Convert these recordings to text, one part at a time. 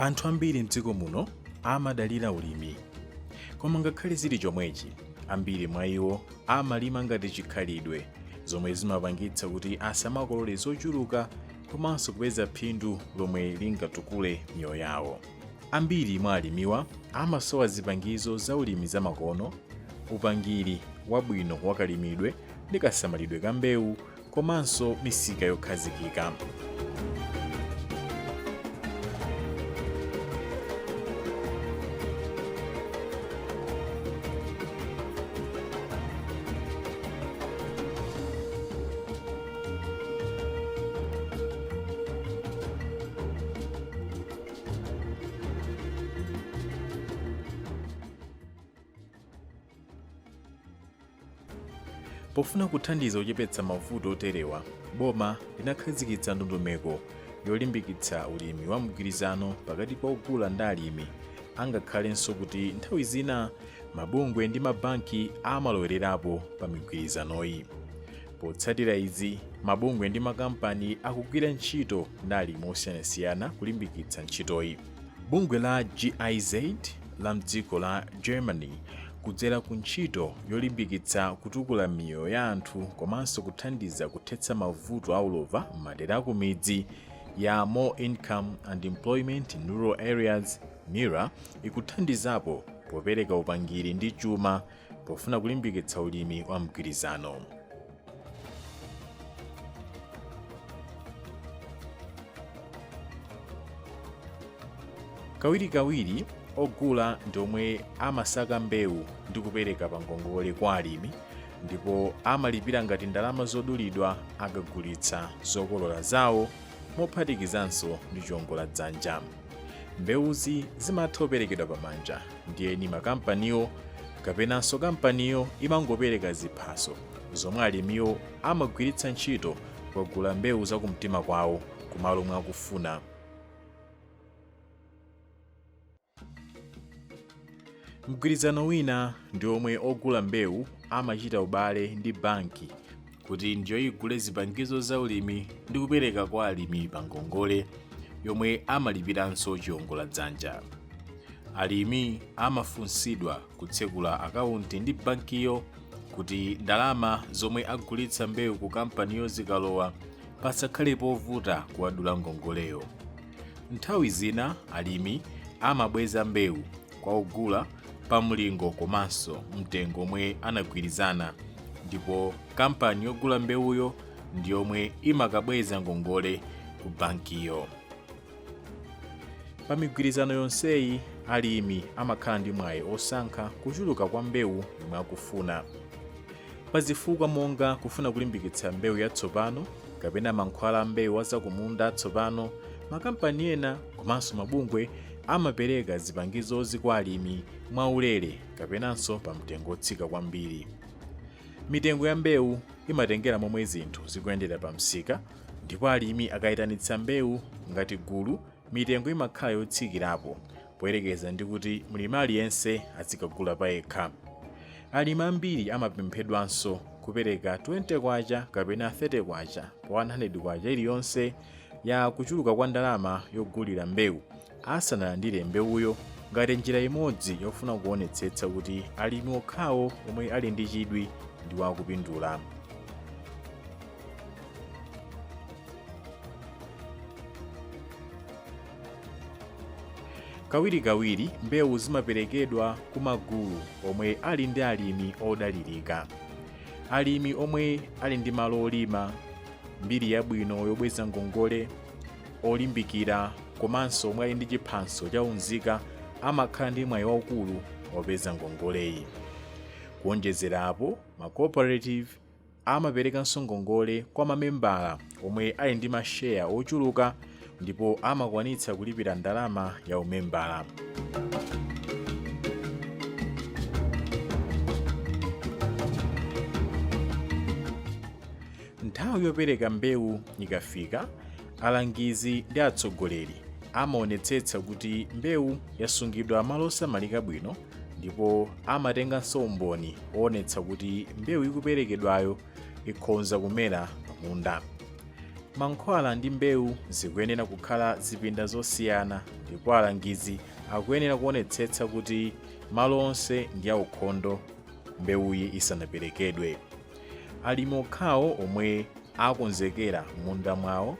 Anthu ambiri mdziko muno amadalira ulimi, koma ngakhale zili chomwechi, ambiri mwa iwo amalima ngati chikhalidwe, zomwe zimapangitsa kuti asamakolole zochuluka komanso kupeza phindu lomwe lingatukule miyoyo yawo. Ambiri mwa alimiwa amasowa zipangizo za ulimi zamakono, upangiri wabwino wakalimidwe ndi kasamalidwe ka mbewu, komanso misika yokhazikika. Pofuna kuthandiza kuchepetsa mavuto oterewa, boma linakhazikitsa ndondomeko yolimbikitsa ulimi wa mgwirizano pakati pa ogula ndi alimi, angakhalenso kuti nthawi zina mabungwe ndi mabanki amalowererapo pa migwirizanoyi. Potsatira izi, mabungwe ndi makampani akugwira ntchito ndi alimi osiyanasiyana kulimbikitsa ntchitoyi. Bungwe la GIZ la mdziko la Germany kudzera ku ntchito yolimbikitsa kutukula miyoyo ya anthu komanso kuthandiza kuthetsa mavuto aulova m'madera aku midzi ya More Income and Employment in Rural Areas (MIRA) ikuthandizapo popereka upangiri ndi chuma pofuna kulimbikitsa ulimi wa mgwirizano. Kawirikawiri ogula ndi omwe amasaka mbewu ndi kupereka pa ngongole kwa alimi, ndipo amalipira ngati ndalama zodulidwa akagulitsa zokolola zawo, mophatikizanso ndi chiwongoladzanja. Mbewuzi zimatha kuperekedwa pamanja ndi eni makampaniwo, kapenanso kampaniyo imangopereka ziphaso zomwe alimiwo amagwiritsa ntchito kugula mbewu zakumtima kwawo kumalo omwe akufuna. Mgwirizano wina ndi omwe ogula mbewu amachita ubale ndi banki kuti ndiyo igule zipangizo za ulimi ndi kupereka kwa alimi pa ngongole yomwe amalipiranso chiwongoladzanja. Alimi amafunsidwa kutsekula akaunti ndi bankiyo kuti ndalama zomwe agulitsa mbewu ku kampaniyo zikalowa pasakhale povuta kuwadula ngongoleyo. Nthawi zina alimi amabweza mbewu kwa ogula pa mlingo komanso mtengo omwe anagwirizana, ndipo kampani yogula mbewuyo ndi yomwe imakabweza ngongole ku bankiyo. Pa migwirizano yonseyi alimi amakhala ndi mwayi osankha kuchuluka kwa mbewu yomwe akufuna. Pa zifukwa monga kufuna kulimbikitsa mbewu yatsopano kapena mankhwala a mbewu azakumunda atsopano, makampani ena komanso mabungwe amapereka zipangizozi kwa alimi mwaulere kapenanso pa mtengo otsika kwambiri. Mitengo ya mbewu imatengera momwe zinthu zikuyendera pa msika, ndipo alimi akayitanitsa mbewu ngati gulu, mitengo imakhala yotsikirapo poyerekeza ndi kuti mlimi aliyense azikagula pa yekha. Alimi ambiri amapemphedwanso kupereka 20 kwacha kapena 30 kwacha pa 100 kwacha iliyonse ya kuchuluka kwa ndalama yogulira mbewu asanalandire mbewuyo, ngati njira imodzi yofuna kuonetsetsa kuti alimi okhawo omwe ali ndi chidwi ndi wakupindula. Kawirikawiri mbewu zimaperekedwa ku magulu omwe ali ndi alimi odalirika. Alimi omwe ali ndi malo olima, mbiri yabwino yobweza ngongole, olimbikira komanso omwe ali ndi chiphaso cha unzika amakhala ndi mwayi waukulu wopeza ngongoleyi. Kuonjezerapo, ma cooperative amaperekanso ngongole kwa mamembala omwe ali ndi masheya ochuluka ndipo amakwanitsa kulipira ndalama ya umembala. Nthawi yopereka mbewu ikafika, alangizi ndi atsogoleri amaonetsetsa kuti mbewu yasungidwa malo osamalika bwino, ndipo amatenganso umboni oonetsa kuti mbewu ikuperekedwayo ikhoza kumera pamunda. mankhwala ndi mbewu zikuyenera kukhala zipinda zosiyana, ndipo alangizi akuyenera kuonetsetsa kuti malo onse ndi aukhondo mbewuyi isanaperekedwe. Alimi okhawo omwe akonzekera munda mwawo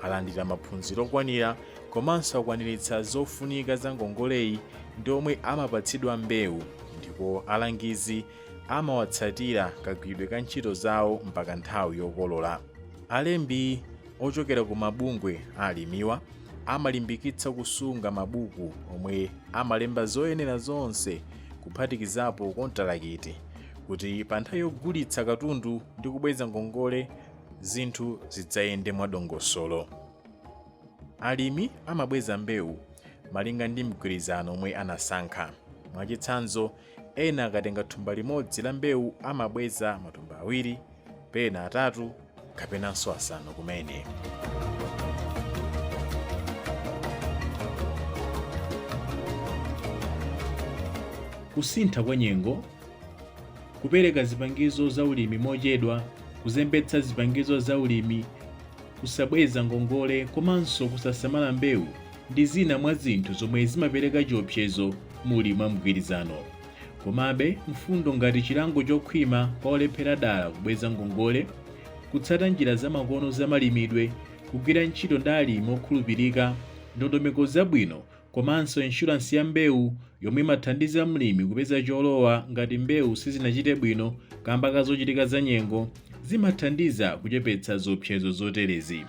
alandira maphunziro okwanira komanso akwaniritsa zofunika za ngongoleyi ndi omwe amapatsidwa mbewu, ndipo alangizi amawatsatira kagwiridwe ka ntchito zawo mpaka nthawi yokolola. Alembi ochokera ku mabungwe alimiwa amalimbikitsa kusunga mabuku omwe amalemba zoyenera zonse kuphatikizapo kontalakiti, kuti pa nthawi yogulitsa katundu ndi kubweza ngongole zinthu zidzayende mwadongosolo. Alimi amabweza mbewu malinga ndi mgwirizano omwe anasankha. Mwachitsanzo, ena akatenga thumba limodzi la mbewu amabweza matumba 2, pena 3, kapenanso 5 kumene. Kusintha kwa nyengo, kupereka zipangizo za ulimi mochedwa, kuzembetsa zipangizo za ulimi, kusabweza ngongole komanso kusasamala mbewu ndi zina mwa zinthu zomwe zimapereka chiopsezo mu ulimi wa mgwirizano. Komabe, mfundo ngati chilango chokhwima kwa olephera dala kubweza ngongole, kutsata njira zamakono zamalimidwe, kugwira ntchito ndi alimi okhulupirika, ndondomeko zabwino komanso inshuransi ya mbewu yomwe imathandiza mlimi kupeza cholowa ngati mbewu sizinachite bwino kamba ka zochitika za nyengo, zimathandiza kuchepetsa zoopsezo zoterezi.